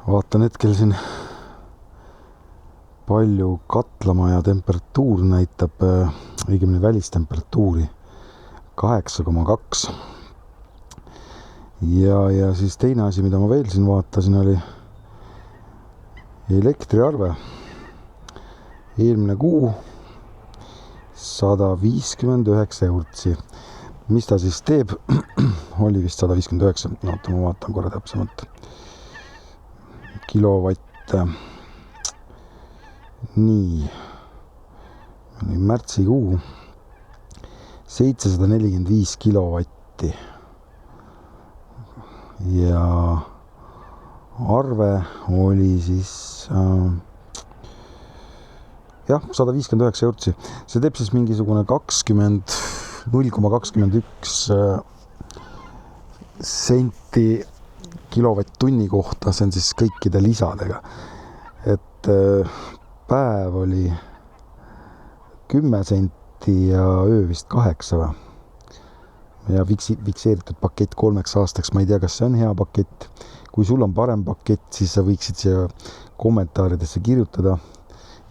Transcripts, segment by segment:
Vaatan hetkel siin palju katlamaja temperatuur näitab, õigemini välistemperatuuri 8,2. Ja siis teine asi, mida ma veel siin vaatasin, oli elektriarve. Eelmine kuu 159 eurtsi. Mis ta siis teeb? Oli vist 159. No, ma vaatan korra täpsemalt. Kilovatte. Nii. Märtsikuu 745 kilovatti. Ja arve oli siis 159 eurtsi. See teeb siis mingisugune 0,21 senti kilovatt-tunni kohta. See on siis kõikide lisadega. Et päev oli 10 senti ja öö vist 8 või? Ja fikseeritud pakett 3 aastaks. Ma ei tea, kas see on hea pakett. Kui sul on parem pakett, siis sa võiksid siia kommentaaridesse kirjutada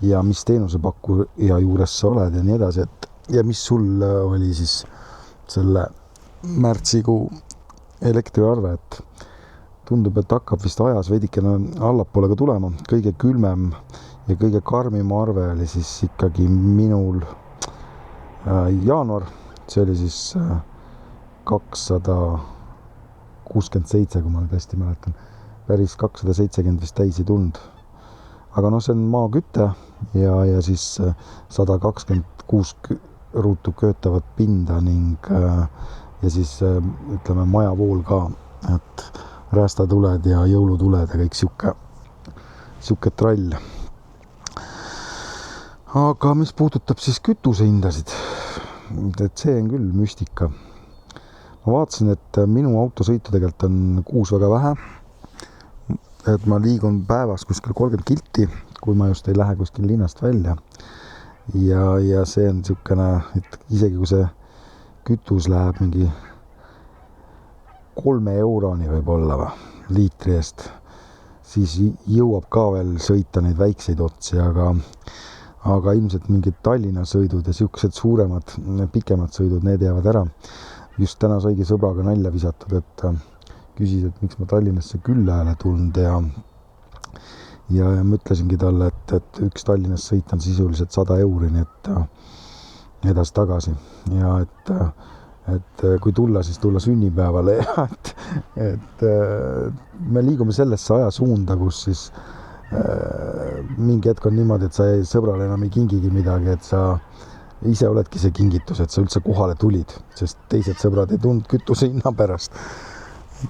ja mis teenusepakkuja juures sa oled ja nii edasi. Ja mis sul oli siis selle märtsikuu elektriarve, et tundub, et hakkab vist ajas veidikene allapoole ka tulema. Kõige külmem ja kõige karmim arve oli siis ikkagi minul jaanuar. See oli siis 267, kui ma nüüd hästi mäletan. Päris 270 vist täis ei tulnud. Aga see on maaküte ja siis 126 ruutu köötavat pinda ning ja siis ütleme majavool ka, et räästatuled ja jõulutuled ja kõik siuke trall. Aga mis puudutab siis kütusehindasid, et see on küll müstika. Ma vaatasin, et minu autosõitu tegelikult on kuus väga vähe. Et ma liigun päevas kuskil 30 kilti, kui ma just ei lähe kuskil linnast välja. Ja see on siukene, et isegi kui see kütus läheb mingi 3 euroni võib-olla liitri eest, siis jõuab ka veel sõita neid väikseid otsi, aga ilmselt mingid Tallinna sõidud ja siuksed suuremad, pikemad sõidud, need jäävad ära. Just täna saigi sõbraga nalja visatud, et küsis, et miks ma Tallinnasse külla ei ole tulnud ja ma ütlesingi talle, et üks Tallinnast sõit on sisuliselt 100 euri, nii et edas tagasi. Ja et kui tulla, siis tulla sünnipäevale ja et me liigume sellesse ajasuunda, kus siis mingi hetk on niimoodi, et sa sõbrale enam ei kingigi midagi, et sa ise oledki see kingitus, et sa üldse kohale tulid, sest teised sõbrad ei tulnud kütuse hinna pärast.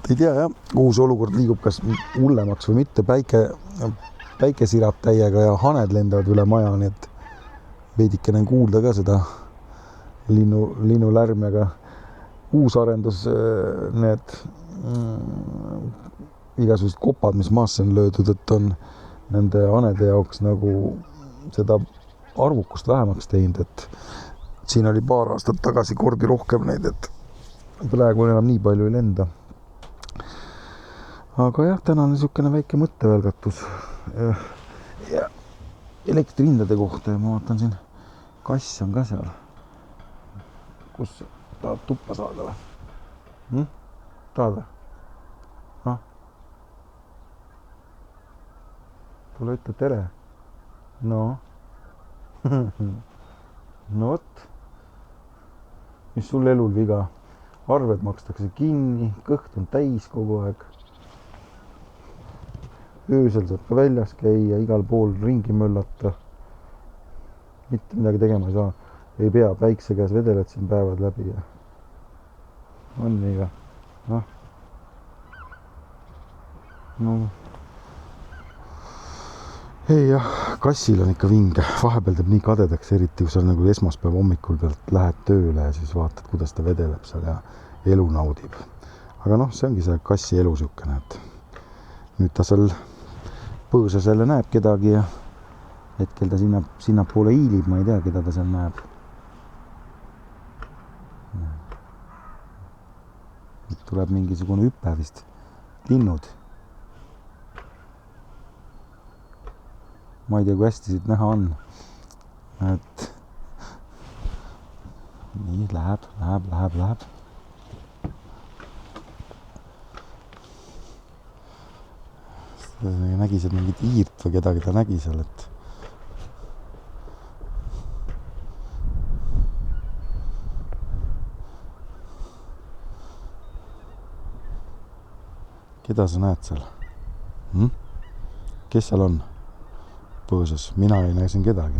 Ei tea jah, kuhu see olukord liigub, kas hullemaks või mitte. Päike sirab täiega ja haned lendavad üle maja, nii et veidikene kuulda ka seda linnulärmi, aga uus arendus, need igasugused kopad, mis maasse on löödud, et on nende hanede jaoks nagu seda arvukust vähemaks teinud, et siin oli paar aastat tagasi kordi rohkem neid, et praegu enam nii palju ei lenda. Aga jah, täna on niisugune väike mõttevälgatus ja elektrihindade kohta ja ma vaatan siin, kass on ka seal. Kus tahad tuppa saada või? Tahad või? Tule ütle tere. No vot. Mis sul elul viga? Arved makstakse kinni, kõht on täis kogu aeg. Öösel saad ka väljas käia, igal pool ringi möllata. Mitte midagi tegema ei saa. Ei pea päikse käes vedeled siin päevad läbi. Ja on nii ka. Ei jah, kassil on ikka vinge. Vahepeal teeb nii kadedaks, eriti kui sa nagu esmaspäeva hommikul pealt lähed tööle ja siis vaatad, kuidas ta vedeleb seal ja elu naudib. Aga see ongi see kassi elu siukene, et nüüd ta seal põõsas jälle näeb kedagi ja hetkel ta sinnapoole hiilib, ma ei tea, keda ta seal näeb. Tuleb mingisugune hüpe vist. Linnud. ma ei tea, kui hästi siit näha on. Et nii, läheb. Nägi seal mingit hiirt või kedagi ta nägi seal, et keda sa näed seal? Kes seal on põõsas? Mina ei näe siin kedagi.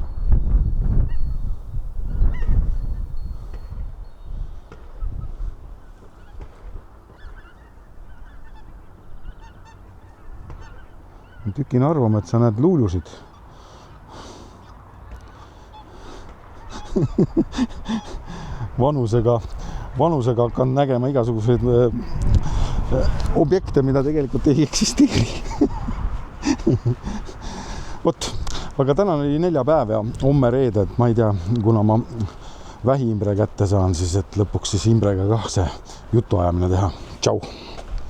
Ma tükin arvama, et sa näed luulusid. Vanusega hakkan nägema igasuguseid objekte, mida tegelikult ei eksisteeri. Vot, aga täna oli neljapäev ja homme reede, et ma ei tea, kuna ma vähi Imbre kätte saan, siis et lõpuks siis Imbrega ka see jutuajamine teha. Tšau!